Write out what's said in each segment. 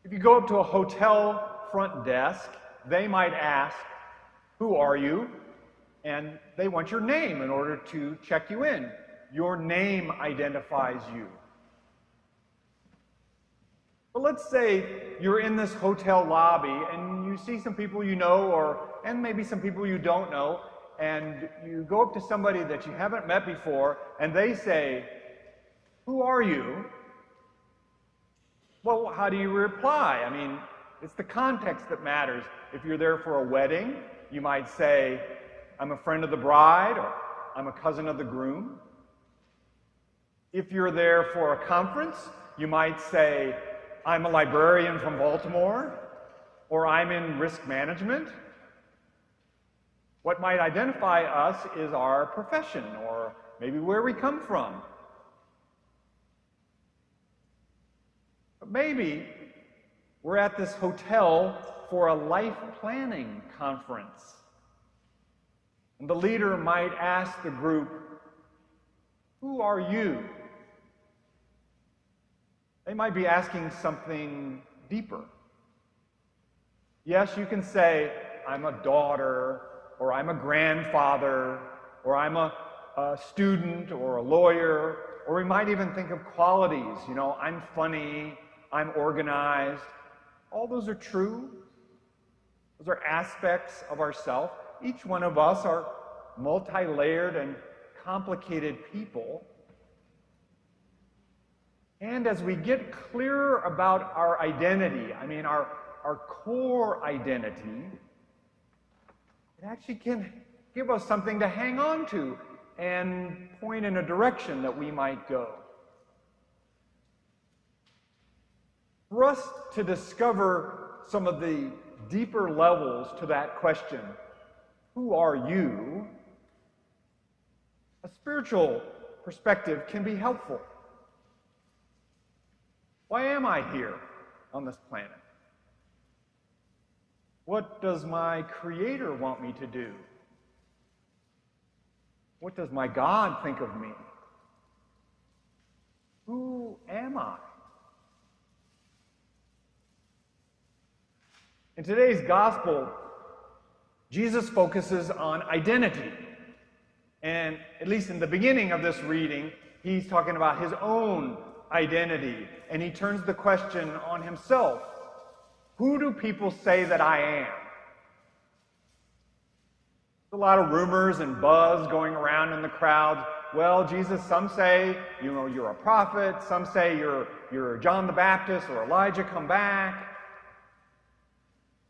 If you go up to a hotel front desk, they might ask, "Who are you?" And they want your name in order to check you in. Your name identifies you. But let's say you're in this hotel lobby and you see some people you know, and maybe some people you don't know, and you go up to somebody that you haven't met before, and they say, "Who are you?" Well, how do you reply? I mean, it's the context that matters. If you're there for a wedding, you might say, "I'm a friend of the bride," or "I'm a cousin of the groom." If you're there for a conference, you might say, "I'm a librarian from Baltimore," or "I'm in risk management." What might identify us is our profession, or maybe where we come from. But maybe we're at this hotel for a life planning conference. And the leader might ask the group, "Who are you?" They might be asking something deeper. Yes, you can say, "I'm a daughter," or "I'm a grandfather," or "I'm a student," or "a lawyer," or we might even think of qualities. "I'm funny," "I'm organized." All those are true. Those are aspects of ourselves. Each one of us are multi-layered and complicated people. And as we get clearer about our identity, our core identity, it actually can give us something to hang on to and point in a direction that we might go. For us to discover some of the deeper levels to that question, "Who are you?" a spiritual perspective can be helpful. Why am I here on this planet? What does my Creator want me to do? What does my God think of me? Who am I? In today's gospel, Jesus focuses on identity. And at least in the beginning of this reading, he's talking about his own identity. And he turns the question on himself. Who do people say that I am? There's a lot of rumors and buzz going around in the crowd. Well, Jesus, some say, you're a prophet. Some say you're John the Baptist or Elijah come back.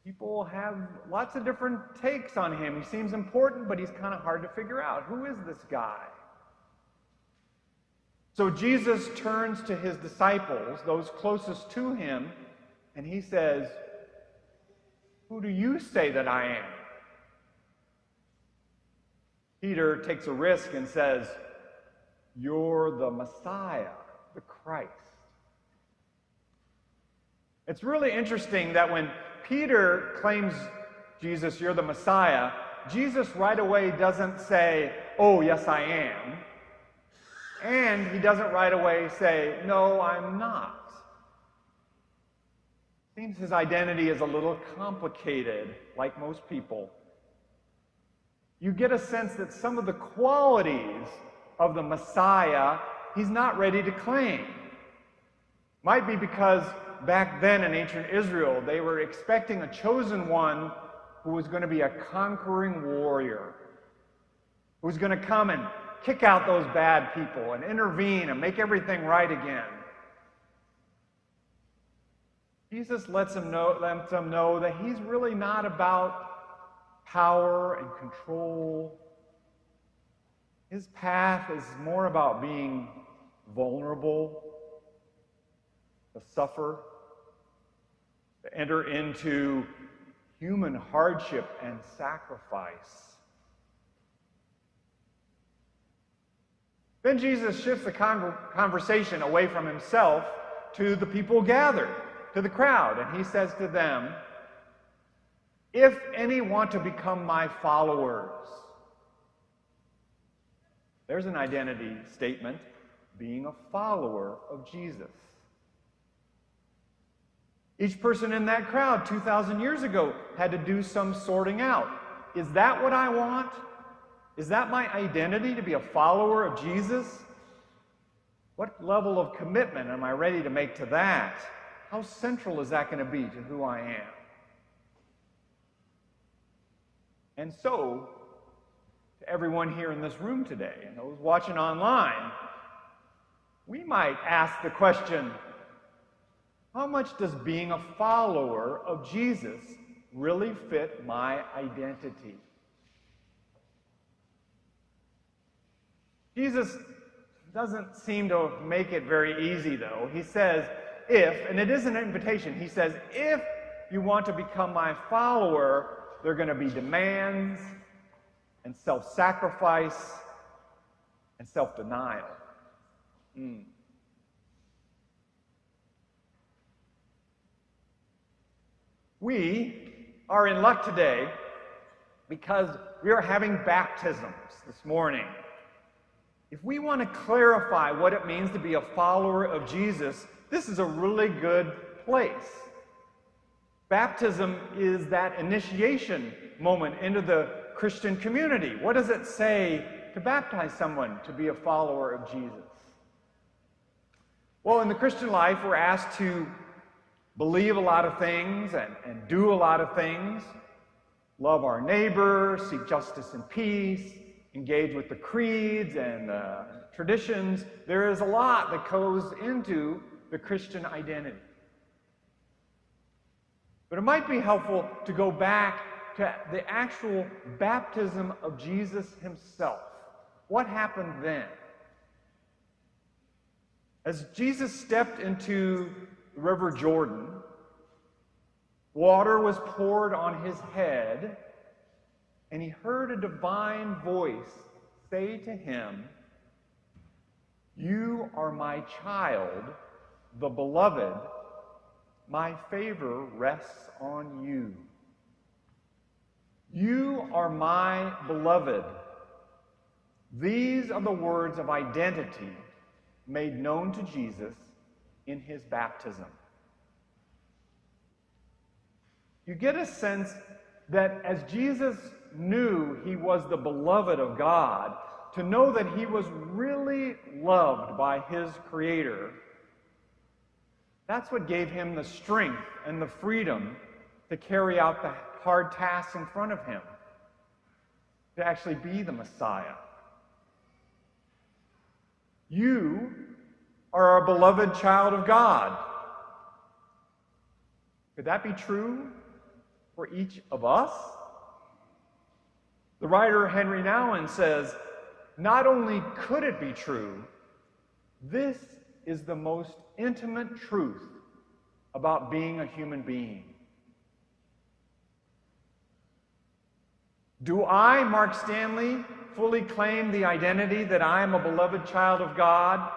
People have lots of different takes on him. He seems important, but he's kind of hard to figure out. Who is this guy? So Jesus turns to his disciples, those closest to him, and he says, "Who do you say that I am?" Peter takes a risk and says, "You're the Messiah, the Christ." It's really interesting that when Peter claims, "Jesus, you're the Messiah," Jesus right away doesn't say, "Oh, yes, I am." And he doesn't right away say, "No, I'm not." Seems his identity is a little complicated, like most people. You get a sense that some of the qualities of the Messiah he's not ready to claim. Might be because back then in ancient Israel, they were expecting a chosen one who was going to be a conquering warrior, who was going to come and kick out those bad people and intervene and make everything right again. Jesus lets them know that he's really not about power and control. His path is more about being vulnerable, to suffer, to enter into human hardship and sacrifice. Then Jesus shifts the conversation away from himself to the people gathered, to the crowd, and he says to them, "If any want to become my followers," there's an identity statement, being a follower of Jesus. Each person in that crowd 2,000 years ago had to do some sorting out. Is that what I want? Is that my identity, to be a follower of Jesus? What level of commitment am I ready to make to that? How central is that going to be to who I am? And so, to everyone here in this room today and those watching online, we might ask the question, how much does being a follower of Jesus really fit my identity? Jesus doesn't seem to make it very easy, though. He says, if, and it is an invitation, he says, if you want to become my follower, there are going to be demands and self-sacrifice and self-denial. We are in luck today because we are having baptisms this morning. If we want to clarify what it means to be a follower of Jesus, this is a really good place. Baptism is that initiation moment into the Christian community. What does it say to baptize someone to be a follower of Jesus? Well, in the Christian life, we're asked to believe a lot of things and do a lot of things. Love our neighbor, seek justice and peace, engage with the creeds and traditions. There is a lot that goes into the Christian identity. But it might be helpful to go back to the actual baptism of Jesus himself. What happened then? As Jesus stepped into the River Jordan, water was poured on his head, and he heard a divine voice say to him, "You are my child, the beloved. My favor rests on you. You are my beloved." These are the words of identity made known to Jesus in his baptism. You get a sense that as Jesus knew he was the beloved of God, to know that he was really loved by his Creator, that's what gave him the strength and the freedom to carry out the hard tasks in front of him, to actually be the Messiah. You are a beloved child of God. Could that be true for each of us? The writer Henry Nouwen says, not only could it be true, this is the most intimate truth about being a human being. Do I, Mark Stanley, fully claim the identity that I am a beloved child of God?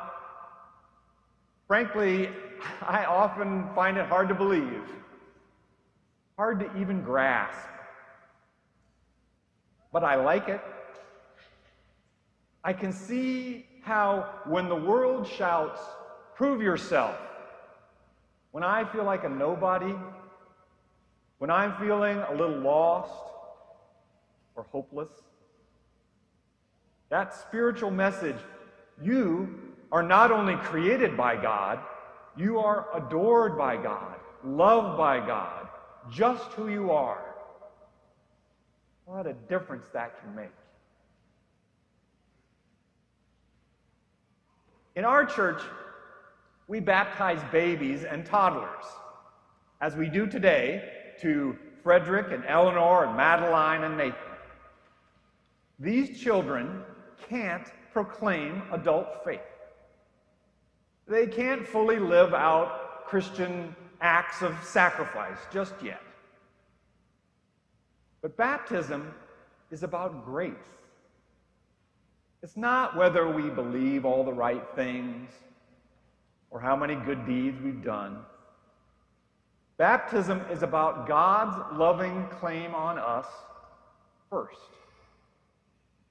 Frankly, I often find it hard to believe, hard to even grasp. But I like it. I can see how when the world shouts, "Prove yourself," when I feel like a nobody, when I'm feeling a little lost or hopeless, that spiritual message, you are not only created by God, you are adored by God, loved by God, just who you are. What a difference that can make. In our church, we baptize babies and toddlers, as we do today to Frederick and Eleanor and Madeline and Nathan. These children can't proclaim adult faith. They can't fully live out Christian acts of sacrifice just yet. But baptism is about grace. It's not whether we believe all the right things or how many good deeds we've done. Baptism is about God's loving claim on us first.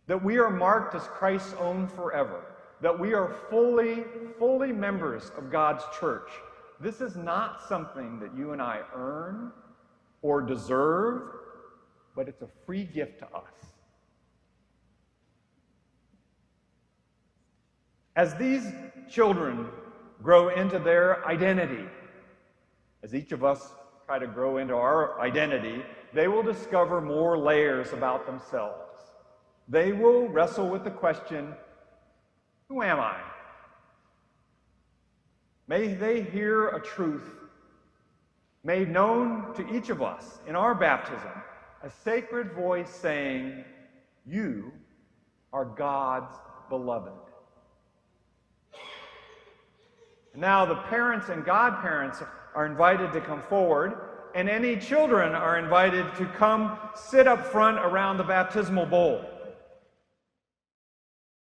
That we are marked as Christ's own forever. That we are fully members of God's church. this is not something that you and I earn or deserve, but it's a free gift to us. As these children grow into their identity, as each of us try to grow into our identity, they will discover more layers about themselves. They will wrestle with the question, who am I? May they hear a truth made known to each of us in our baptism, a sacred voice saying, you are God's beloved. Now the parents and godparents are invited to come forward, and any children are invited to come sit up front around the baptismal bowl.